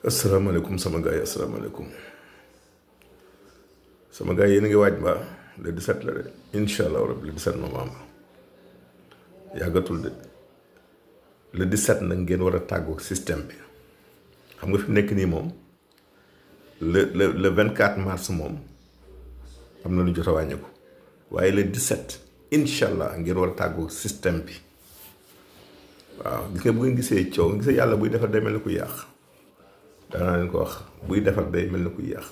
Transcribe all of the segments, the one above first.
asalaamaaleykum sama gars yi asalaamaaleykum sama gars yi yéen a ngi waaj ba le 17 la de incha allah rabbi le 17 novembre yàggatul de le 17 nag ngeen war a tàggoog système bi xam nga fi mu nekk nii moom le 24 mars moom am na lu jot a wàññeeku waaye le 17 incha allah ngeen war a tàggoog système bi waaw gis nga bu ngeen gisee coow gisee yàlla buy defar day mel ni ku yàq. daanaa leen ko wax buy defar day mel ni ku yàq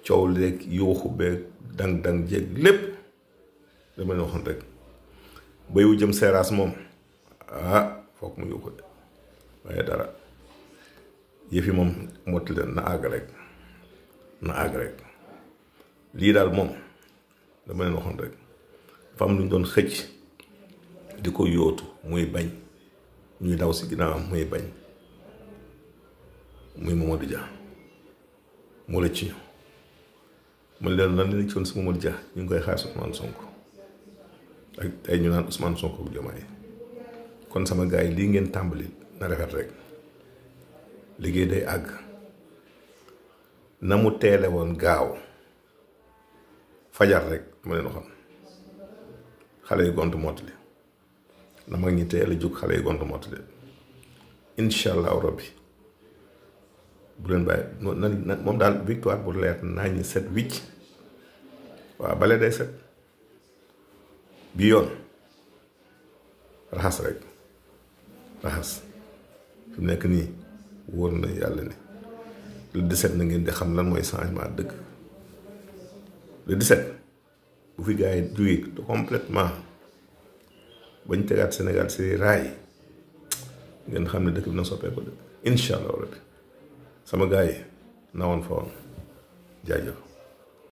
coow léeg yuuxu beeg dang-dang jéeg lépp dama leen waxoon rek bay wu jëm seeraas moom foog mu yuuxu de waaye dara yëf yi moom motti leen na àgg rek lii daal moom dama leen waxoon rek dafa am lu ñu doon xëcc di ko yóotu muy bañ ñuy daw si ginnaawam muy bañ muy Mamadou Dia moo la ci man leen lan la ci woon si Mamadou Dia ñu ngi koy xaar si Ousmane Sonko ak tey ñu naan Ousmane Sonko bu Diomaye kon sama gars yi lii ngeen tàmbali na rafet rek liggéey day àgg na mu teele woon gaaw fajar rek ma leen waxoon xale yu gont mottali na mag ñi teel a jóg xale yu gont mottali incha allahu rabbi bu leen bàyyi moom daal victoire bu leer naa ñi set wicc waaw bale day set bi yoon raxas rek raxas fi mu nekk nii wóor na yàlla ne le 17 na ngeen di xam lan mooy changement dëgg le 17 bu fi gars yi jógee complètement bañ tegaat Sénégal si raay ngeen xam ne dëkk bi na soppeeku de incha allah rabbi sama gars yi nawoon fa woon jaajëf